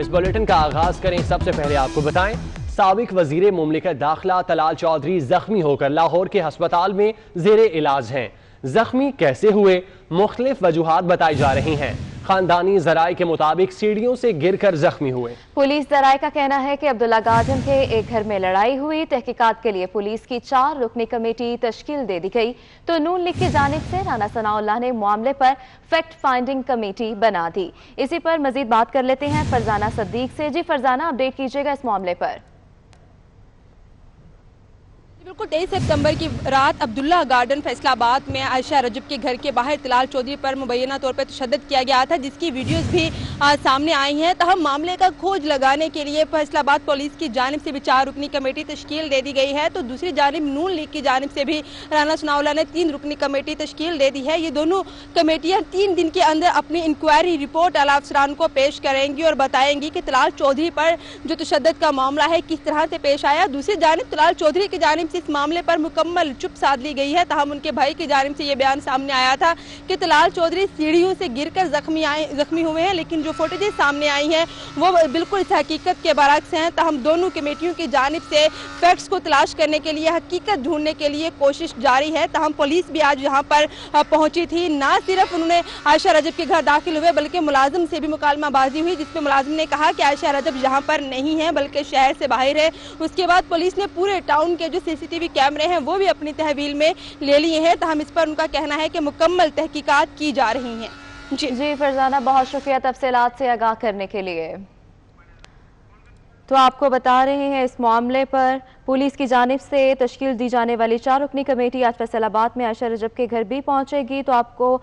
اس bulletin کا آغاز کریں سب سے پہلے آپ کو بتائیں سابق وزیر مملکت داخلہ طلال چودھری زخمی ہو کر لاہور کے ہسپتال میں زیر علاج ہیں۔ زخمی کیسے ہوئے؟ مختلف وجوہات بتائی جا رہی ہیں۔ خاندانی ذرائع کے مطابق سیڑھیوں سے گر کر زخمی ہوئے۔ پولیس ذرائع کا کہنا ہے کہ عبداللہ گارڈن کے ایک گھر میں لڑائی ہوئی۔ تحقیقات کے لیے پولیس کی 4 رکنی کمیٹی تشکیل دے دی گئی تو نون لیگ کی جانب سے رانا ثناءاللہ نے معاملے پر فیکٹ فائنڈنگ کمیٹی بنا دی۔ اسی پر مزید بات کر لیتے ہیں فرزانہ صدیق سے۔ جی فرزانہ، اپڈیٹ کیجیے گا اس معاملے پر۔ بالکل 23 ستمبر کی رات عبداللہ گارڈن فیصل آباد میں عائشہ رجب کے گھر کے باہر طلال چودھری پر مبینہ طور پر تشدد کیا گیا تھا، جس کی ویڈیوز بھی سامنے آئی ہیں۔ تاہم معاملے کا کھوج لگانے کے لیے فیصل آباد پولیس کی جانب سے بھی 4 رکنی کمیٹی تشکیل دے دی گئی ہے، تو دوسری جانب نون لیگ کی جانب سے بھی رانا ثناءاللہ نے 3 رکنی کمیٹی تشکیل دے دی ہے۔ یہ دونوں کمیٹیاں 3 دن کے اندر اپنی انکوائری رپورٹ اعلیٰ افسران کو پیش کریں گی اور بتائیں گی کہ طلال چودھری پر جو تشدد کا معاملہ ہے کس طرح سے پیش آیا۔ دوسری جانب طلال چودھری کی جانب سے اس معاملے پر مکمل چپ سادھ لی گئی ہے، تاہم ان کے بھائی کی جانب سے یہ بیان سامنے آیا تھا کہ طلال چودھری سیڑھیوں سے گر کر زخمی ہوئے ہیں، لیکن جو فوٹیجز سامنے آئی ہیں وہ بالکل اس حقیقت کے برعکس ہیں۔ تاہم دونوں کمیٹیوں کی جانب سے فیکٹس کو تلاش کرنے کے لیے، حقیقت ڈھونڈنے کے لیے کوشش جاری ہے۔ تاہم پولیس بھی آج یہاں پر پہنچی تھی، نہ صرف انہوں نے عائشہ رجب کے گھر داخل ہوئے بلکہ ملازم سے بھی مکالمہ بازی ہوئی، جس پہ ملازم نے کہا کہ عائشہ رجب یہاں پر نہیں ہے بلکہ شہر سے باہر ہے۔ اس کے بعد پولیس نے پورے ٹاؤن کے جو CCTV کیمرے ہیں وہ بھی اپنی تحویل میں لے لیے ہیں، تاہم اس پر ان کا کہنا ہے کہ مکمل تحقیقات کی جا رہی ہیں۔ جی فرزانہ، بہت شکریہ تفصیلات سے آگاہ کرنے کے لیے۔ تو آپ کو بتا رہے ہیں اس معاملے پر پولیس کی جانب سے تشکیل دی جانے والی 4 رکنی کمیٹی آج فیصل آباد میں عائشہ رجب کے گھر بھی پہنچے گی۔ تو آپ کو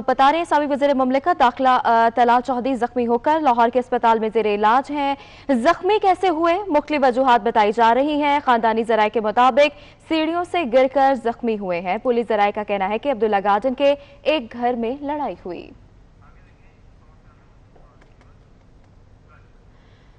بتا رہے ہیں سابق وزیر مملکت داخلہ طلال چودھری زخمی ہو کر لاہور کے اسپتال میں زیر علاج ہیں۔ زخمی کیسے ہوئے؟ مختلف وجوہات بتائی جا رہی ہیں۔ خاندانی ذرائع کے مطابق سیڑھیوں سے گر کر زخمی ہوئے ہیں۔ پولیس ذرائع کا کہنا ہے کہ عبداللہ گارڈن کے ایک گھر میں لڑائی ہوئی۔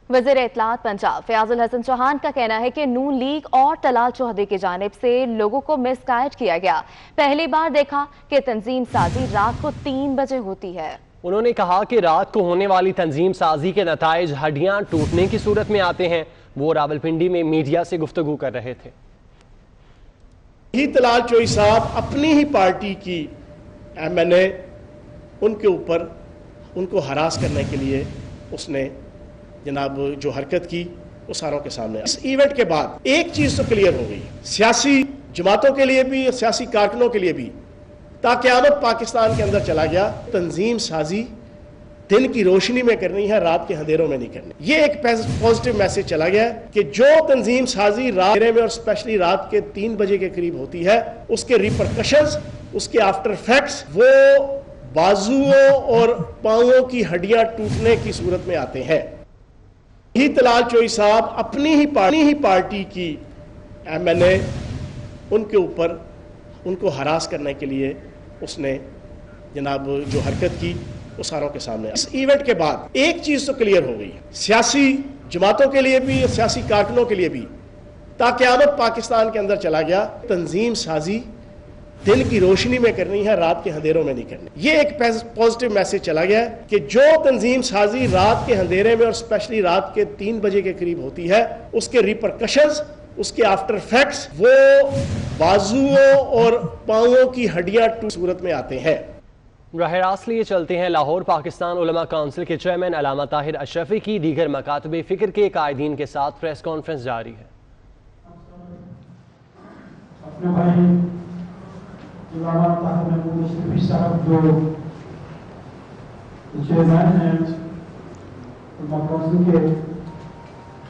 وزیر اطلاعات پنجاب فیاض الحسن چوہان کا کہنا ہے کہ نون لیگ اور طلال چودھری کی جانب سے لوگوں کو مس گائیڈ کیا گیا۔ پہلی بار دیکھا کہ تنظیم سازی رات کو 3 بجے ہوتی ہے۔ انہوں نے کہا کہ رات کو ہونے والی تنظیم سازی کے نتائج ہڈیاں ٹوٹنے کی صورت میں آتے ہیں۔ وہ راولپنڈی میں میڈیا سے گفتگو کر رہے تھے۔ طلال چودھری صاحب اپنی ہی پارٹی کی MNA ان کے اوپر ان کو ہراس کرنے کے لیے اس نے جناب جو حرکت کی وہ ساروں کے سامنے۔ اس ایونٹ کے بعد ایک چیز تو کلیئر ہو گئی، سیاسی جماعتوں کے لیے بھی، سیاسی کارکنوں کے لیے بھی، تا قیامت پاکستان کے اندر چلا گیا، تنظیم سازی دن کی روشنی میں کرنی ہے، رات کے اندھیروں میں نہیں کرنی۔ یہ ایک پازیٹیو میسج چلا گیا ہے کہ جو تنظیم سازی رات میں اور اسپیشلی رات کے 3 بجے کے قریب ہوتی ہے، اس کے ریپرکشنز، اس کے آفٹر افیکٹس وہ بازوؤں اور پاؤں کی ہڈیاں ٹوٹنے کی صورت میں آتے ہیں۔ طلال چودھری صاحب اپنی ہی پارٹی کی MNA ان کے اوپر ان کو ہراس کرنے کے لیے اس نے جناب جو حرکت کی وہ ساروں کے سامنے۔ اس ایونٹ کے بعد ایک چیز تو کلیئر ہو گئی، سیاسی جماعتوں کے لیے بھی، سیاسی کارکنوں کے لیے بھی، تا قیامت پاکستان کے اندر چلا گیا، تنظیم سازی دن کی روشنی میں کرنی ہے، رات کے اندھیروں میں نہیں کرنی۔ یہ ایک پازیٹیو میسج چلا گیا ہے کہ جو تنظیم سازی رات کے اندھیرے میں اور اسپیشلی رات کے 3 بجے کے قریب ہوتی ہے، اس کے ریپرکشنز، اس کے آفٹر افیکٹس وہ بازوؤں اور پاؤں کی ہڈیاں صورت میں آتے ہیں۔ براہ راست لیے چلتے ہیں لاہور۔ پاکستان علماء کونسل کے چیئرمین علامہ طاہر اشرفی کی دیگر مکاتب فکر کے قائدین کے ساتھ پریس کانفرنس جاری ہے۔ علامہ طاہر اشرفی صاحب جو چیئرمین ہیں علماء کونسل کے،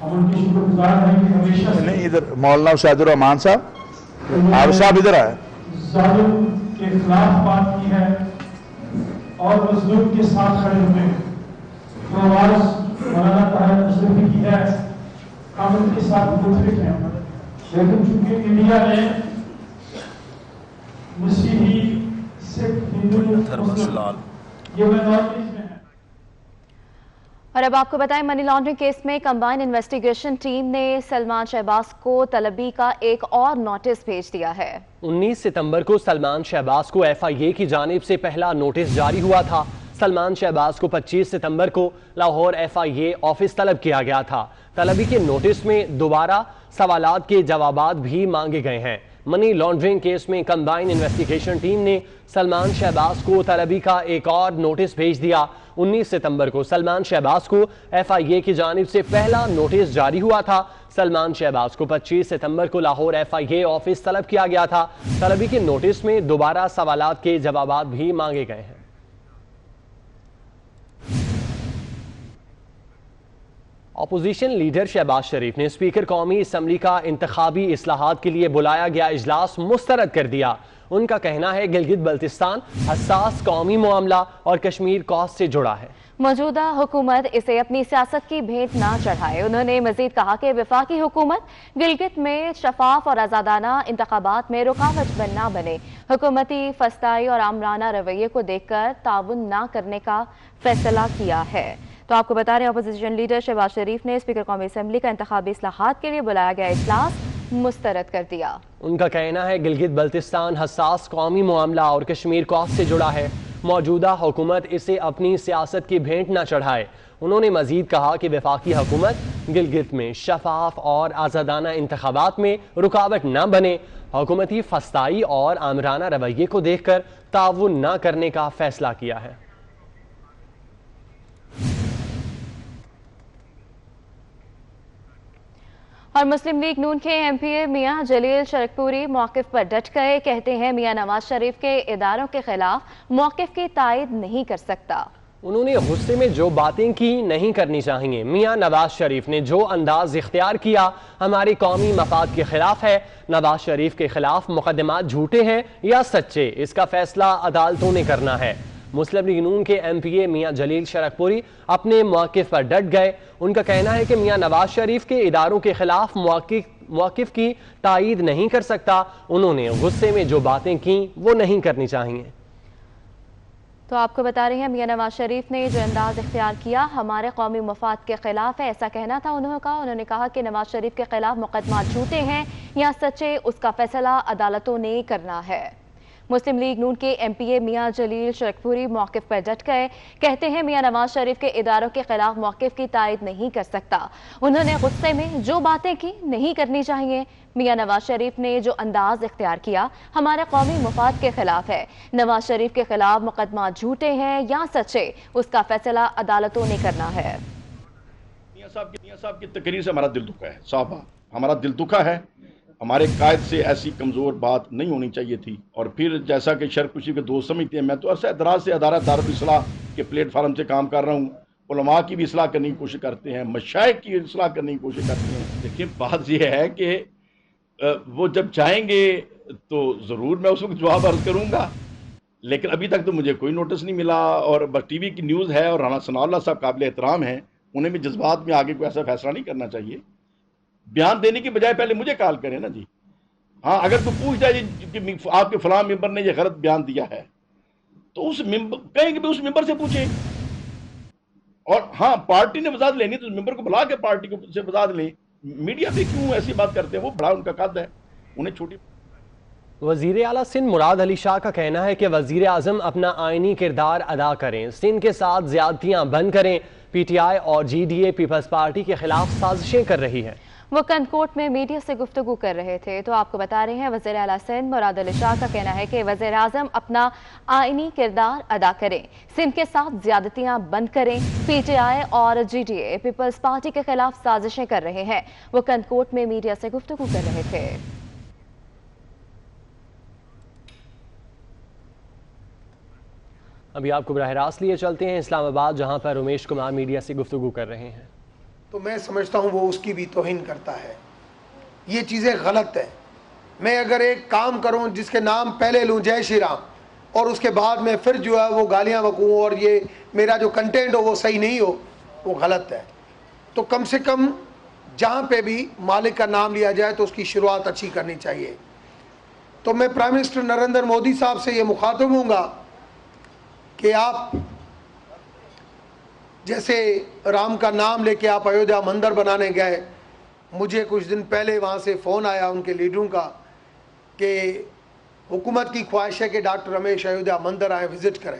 ہم ان کی شکر گزار ہیں کہ ہمیشہ نہیں ادھر مولانا شاہد الرحمان صاحب آپ صاحب ادھر آئے، ظالم کے خلاف بات کی ہے اور مظلوم کے ساتھ کھڑے ہوئے ہیں۔ جو آواز مولانا طاہر اشرفی کی ہے ہم ان کے ساتھ متفق ہیں، لیکن چونکہ انڈیا میں مسیحی، سکھ، ہندو، یہ مینورٹیز میں ہیں۔ اور اب آپ کو بتائیں منی لانڈرنگ کیس میں کمبائن انویسٹیگیشن ٹیم نے سلمان شہباز کو طلبی کا ایک اور نوٹس بھیج دیا ہے۔ 19 ستمبر کو سلمان شہباز کو FIA کی جانب سے پہلا نوٹس جاری ہوا تھا۔ سلمان شہباز کو 25 ستمبر کو لاہور FIA آفس طلب کیا گیا تھا۔ طلبی کے نوٹس میں دوبارہ سوالات کے جوابات بھی مانگے گئے ہیں۔ منی لانڈرنگ کیس میں کمبائن انویسٹیگیشن ٹیم نے سلمان شہباز کو طلبی کا ایک اور نوٹس بھیج دیا۔ 19 ستمبر کو سلمان شہباز کو FIA کی جانب سے پہلا نوٹس جاری ہوا تھا۔ سلمان شہباز کو 25 ستمبر کو لاہور FIA آفس طلب کیا گیا تھا۔ طلبی کے نوٹس میں دوبارہ سوالات کے جوابات بھی مانگے گئے ہیں۔ اپوزیشن لیڈر شہباز شریف نے اسپیکر قومی اسمبلی کا انتخابی اصلاحات کے لیے بلایا گیا اجلاس مسترد کر دیا۔ ان کا کہنا ہے گلگت بلتستان حساس قومی معاملہ اور کشمیر کاز سے جڑا ہے۔ موجودہ حکومت اسے اپنی سیاست کی بھینٹ نہ چڑھائے۔ انہوں نے مزید کہا کہ وفاقی حکومت گلگت میں شفاف اور آزادانہ انتخابات میں رکاوٹ نہ بنے۔ حکومتی فسطائی اور آمرانہ رویے کو دیکھ کر تعاون نہ کرنے کا فیصلہ کیا ہے۔ تو آپ کو بتا رہے ہیں اپوزیشن لیڈر شہباز شریف نے اسپیکر قومی اسمبلی کا انتخابی اصلاحات کے لیے بلایا گیا اجلاس مسترد کر دیا۔ ان کا کہنا ہے گلگت بلتستان حساس قومی معاملہ اور کشمیر کاز سے جڑا ہے۔ موجودہ حکومت اسے اپنی سیاست کی بھینٹ نہ چڑھائے۔ انہوں نے مزید کہا کہ وفاقی حکومت گلگت میں شفاف اور آزادانہ انتخابات میں رکاوٹ نہ بنے۔ حکومتی فسطائی اور آمرانہ رویے کو دیکھ کر تعاون نہ کرنے کا فیصلہ کیا ہے۔ اور مسلم لیگ نون کے MPA میاں جلیل شرکپوری موقف پر ڈٹ گئے۔ کہتے ہیں میاں نواز شریف کے اداروں کے خلاف موقف کی تائید نہیں کر سکتا۔ انہوں نے غصے میں جو باتیں کی نہیں کرنی چاہیے۔ میاں نواز شریف نے جو انداز اختیار کیا ہماری قومی مفاد کے خلاف ہے۔ نواز شریف کے خلاف مقدمات جھوٹے ہیں یا سچے، اس کا فیصلہ عدالتوں نے کرنا ہے۔ مسلم لیگ نون کے MPA میاں جلیل شرکپوری اپنے موقف پر ڈٹ گئے۔ ان کا کہنا ہے کہ میاں نواز شریف کے اداروں کے خلاف موقف کی تائید نہیں کر سکتا۔ انہوں نے غصے میں جو باتیں کیں وہ نہیں کرنی چاہیے۔ تو آپ کو بتا رہے ہیں میاں نواز شریف نے جو انداز اختیار کیا ہمارے قومی مفاد کے خلاف ہے، ایسا کہنا تھا انہوں نے کہا کہ نواز شریف کے خلاف مقدمات جھوٹے ہیں یا سچے، اس کا فیصلہ عدالتوں نے کرنا ہے۔ مسلم لیگ نون کے MPA میاں جلیل شرکپوری موقف پر ڈٹ گئے۔ کہتے ہیں میاں نواز شریف کے اداروں کے خلاف موقف کی تائید نہیں کر سکتا۔ انہوں نے غصے میں جو باتیں کی نہیں کرنی چاہیے۔ میاں نواز شریف نے جو انداز اختیار کیا ہمارے قومی مفاد کے خلاف ہے۔ نواز شریف کے خلاف مقدمات جھوٹے ہیں یا سچے، اس کا فیصلہ عدالتوں نے کرنا ہے۔ میاں صاحب کی تقریر سے ہمارا دل دکھا ہے، صاحب ہمارا دل دکھا ہے۔ ہمارے قائد سے ایسی کمزور بات نہیں ہونی چاہیے تھی۔ اور پھر جیسا کہ شرکپوری کے دوست سمجھتے ہیں، میں تو عرصہ دراز سے ادارہ دارالاسلام کے پلیٹ فارم سے کام کر رہا ہوں۔ علماء کی بھی اصلاح کرنے کی کوشش کرتے ہیں، مشائخ کی اصلاح کرنے کی کوشش کرتے ہیں۔ دیکھیں بات یہ ہے کہ وہ جب چاہیں گے تو ضرور میں اس وقت جواب عرض کروں گا، لیکن ابھی تک تو مجھے کوئی نوٹس نہیں ملا۔ اور ٹی وی کی نیوز ہے اور رانا ثناء اللہ صاحب قابل احترام ہیں، انہیں بھی جذبات میں آگے کوئی ایسا فیصلہ نہیں کرنا چاہیے۔ بیان دینے کی بجائے پہلے مجھے کال کریں نا جی۔ ہاں اگر تو پوچھ جائے کہ آپ کے فلاں ممبر نے یہ غلط بیان دیا ہے تو اس ممبر کہیں کہ اس ممبر سے پوچھیں۔ اور ہاں پارٹی نے وضاحت لینی تو اس ممبر کو بلا کے پارٹی کو سے وضاحت لیں۔ میڈیا پہ کیوں ایسی بات کرتے ہیں؟ وہ بڑا ان کا قد ہے، انہیں چھوٹی۔ وزیر اعلیٰ سندھ مراد علی شاہ کا کہنا ہے کہ وزیر اعظم اپنا آئینی کردار ادا کریں، سندھ کے ساتھ زیادتیاں بند کریں۔ PTI اور GDA پیپلز پارٹی کے خلاف سازشیں کر رہی ہے۔ وہ کنکوٹ میں میڈیا سے گفتگو کر رہے تھے۔ تو آپ کو بتا رہے ہیں وزیر اعلیٰ سندھ مراد علی شاہ کا کہنا ہے کہ وزیر اعظم اپنا آئینی کردار ادا کریں، سندھ کے ساتھ زیادتیاں بند کریں۔ PTI اور GDA پیپلز پارٹی کے خلاف سازشیں کر رہے ہیں۔ وہ کنکوٹ میں میڈیا سے گفتگو کر رہے تھے۔ ابھی آپ کو براہ راست لیے چلتے ہیں اسلام آباد، جہاں پر رمیش کمار میڈیا سے گفتگو کر رہے ہیں۔ تو میں سمجھتا ہوں وہ اس کی بھی توہین کرتا ہے، یہ چیزیں غلط ہیں۔ میں اگر ایک کام کروں جس کے نام پہلے لوں جے شری رام اور اس کے بعد میں پھر جو ہے وہ گالیاں بکوں اور یہ میرا جو کنٹینٹ ہو وہ صحیح نہیں ہو، وہ غلط ہے۔ تو کم سے کم جہاں پہ بھی مالک کا نام لیا جائے تو اس کی شروعات اچھی کرنی چاہیے۔ تو میں پرائم منسٹر نریندر مودی صاحب سے یہ مخاطب ہوں گا کہ آپ جیسے رام کا نام لے کے آپ ایودھیا مندر بنانے گئے، مجھے کچھ دن پہلے وہاں سے فون آیا ان کے لیڈروں کا کہ حکومت کی خواہش ہے کہ ڈاکٹر رمیش ایودھیا مندر آئیں، وزٹ کریں۔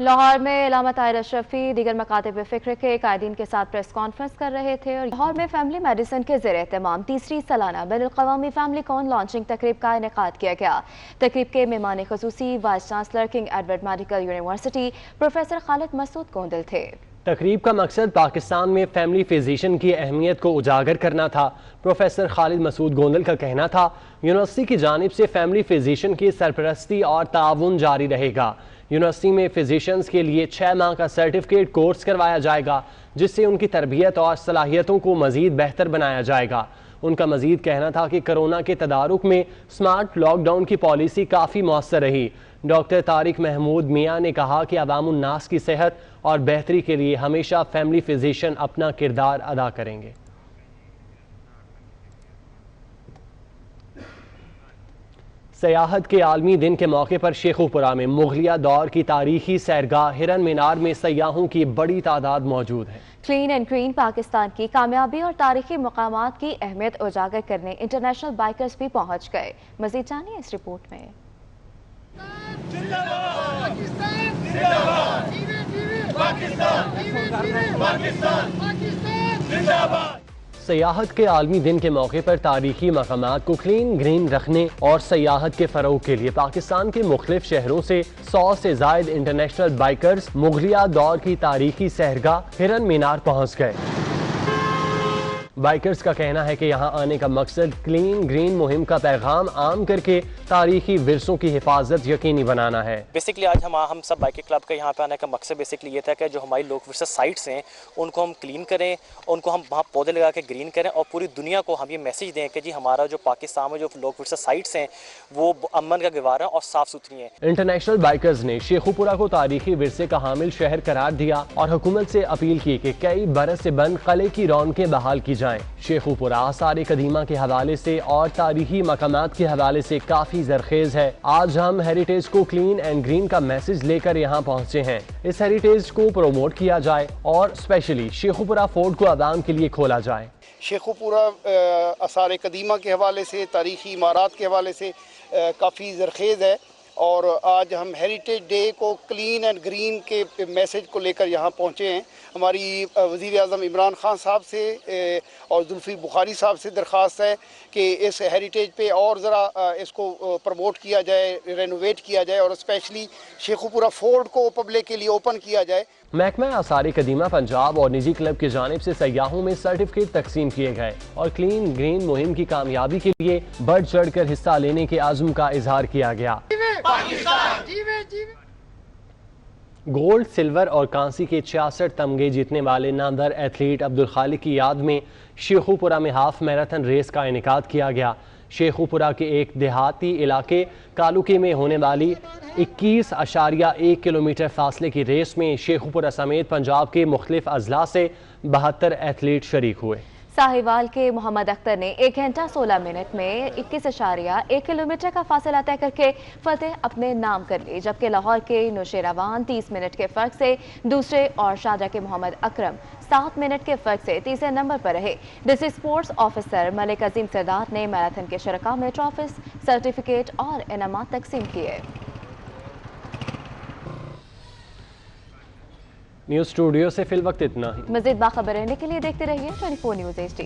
لاہور میں علامہ طاہر اشرفی دیگر مکاتب فکر کے قائدین کے ساتھ پریس کانفرنس کر رہے تھے اور لاہور میں فیملی میڈیسن کے زیر اہتمام تیسری سالانہ بین الاقوامی فیملی کون لانچنگ تقریب کا انعقاد کیا گیا۔ تقریب کے مہمان خصوصی vice chancellor King Edward Medical University professor Khalid Masood Gondal تھے۔ تقریب کا مقصد پاکستان میں فیملی فزیشین کی اہمیت کو اجاگر کرنا تھا۔ پروفیسر خالد مسعود گوندل کا کہنا تھا یونیورسٹی کی جانب سے فیملی فزیشین کی سرپرستی اور تعاون جاری رہے گا۔ یونیورسٹی میں فزیشینز کے لیے 6 ماہ کا سرٹیفکیٹ کورس کروایا جائے گا جس سے ان کی تربیت اور صلاحیتوں کو مزید بہتر بنایا جائے گا۔ ان کا مزید کہنا تھا کہ کرونا کے تدارک میں سمارٹ لاک ڈاؤن کی پالیسی کافی مؤثر رہی۔ ڈاکٹر طارق محمود میاں نے کہا کہ عوام الناس کی صحت اور بہتری کے لیے ہمیشہ فیملی فزیشین اپنا کردار ادا کریں گے۔ سیاحت کے عالمی دن کے موقع پر شیخوپورہ میں مغلیہ دور کی تاریخی سیرگاہ ہرن مینار میں سیاحوں کی بڑی تعداد موجود ہے۔ کلین اینڈ گرین پاکستان کی کامیابی اور تاریخی مقامات کی اہمیت اجاگر کرنے انٹرنیشنل بائکرز بھی پہنچ گئے۔ مزید جانیے اس رپورٹ میں۔ سیاحت کے عالمی دن کے موقع پر تاریخی مقامات کو کلین گرین رکھنے اور سیاحت کے فروغ کے لیے پاکستان کے مختلف شہروں سے 100 سے زائد انٹرنیشنل بائکرز مغلیہ دور کی تاریخی سیرگاہ ہرن مینار پہنچ گئے۔ بائکرز کا کہنا ہے کہ یہاں آنے کا مقصد کلین گرین مہم کا پیغام عام کر کے تاریخی ورثوں کی حفاظت یقینی بنانا ہے۔ بیسکلی آج ہم سب بائکنگ کلب کا یہاں پہ آنے کا مقصد بیسکلی یہ تھا کہ جو ہماری لوک ورثہ سائٹس ہیں ان کو ہم کلین کریں، ان کو ہم وہاں پودے لگا کے گرین کریں اور پوری دنیا کو ہم یہ میسیج دیں کہ جی ہمارا جو پاکستان میں جو لوک ورثہ سائٹس ہیں وہ امن کا گوار ہیں اور صاف ستھری ہیں۔ انٹرنیشنل بائکرز نے شیخوپورہ کو تاریخی ورثے کا حامل شہر قرار دیا اور حکومت سے اپیل کی کہ کئی برس سے بند قلعے کی رونقیں بحال کی جائیں۔ شیخوپورہ آثار قدیمہ کے حوالے سے اور تاریخی مقامات کے حوالے سے کافی زرخیز ہے۔ آج ہم ہیریٹیج کو کلین اینڈ گرین کا میسج لے کر یہاں پہنچے ہیں۔ اس ہیریٹیج کو پروموٹ کیا جائے اور اسپیشلی شیخوپورہ فورٹ کو عوام کے لیے کھولا جائے۔ شیخوپورہ آثار قدیمہ کے حوالے سے، تاریخی عمارات کے حوالے سے کافی زرخیز ہے اور آج ہم ہیریٹیج ڈے کو کلین اینڈ گرین کے میسج کو لے کر یہاں پہنچے ہیں۔ ہماری وزیر اعظم عمران خان صاحب سے اور ذوالفقار بخاری صاحب سے درخواست ہے کہ اس ہیریٹیج پہ اور ذرا اس کو پروموٹ کیا جائے، رینوویٹ کیا جائے اور اسپیشلی شیخوپورہ فورٹ کو پبلک کے لیے اوپن کیا جائے۔ محکمہ آثار قدیمہ پنجاب اور نجی کلب کی جانب سے سیاحوں میں سرٹیفکیٹ تقسیم کیے گئے اور کلین گرین مہم کی کامیابی کے لیے بڑھ چڑھ کر حصہ لینے کے عزم کا اظہار کیا گیا۔ گولڈ، سلور اور کانسی کے 66 تمغے جیتنے والے نامور ایتھلیٹ عبدالخالق کی یاد میں شیخوپورہ میں ہاف میراتھن ریس کا انعقاد کیا گیا۔ شیخوپورہ کے ایک دیہاتی علاقے کالوکے میں ہونے والی 21.1 کلومیٹر فاصلے کی ریس میں شیخوپورہ سمیت پنجاب کے مختلف اضلاع سے 72 ایتھلیٹ شریک ہوئے۔ ساہیوال کے محمد اختر نے 1 گھنٹہ 16 منٹ میں 21.1 کلومیٹر کا فاصلہ طے کر کے فتح اپنے نام کر لی، جبکہ لاہور کے نوشیروان 30 منٹ کے فرق سے دوسرے اور شارجہ کے محمد اکرم 7 منٹ کے فرق سے تیسرے نمبر پر رہے۔ ڈسٹرکٹ اسپورٹس آفیسر ملک عظیم سردار نے میراتھن کے شرکاء میں ٹرافیز، سرٹیفکیٹ اور انعامات تقسیم کیے۔ نیوز اسٹوڈیو سے فی الوقت اتنا ہی۔ مزید باخبر رہنے کے لیے دیکھتے رہیے 24 نیوز HD۔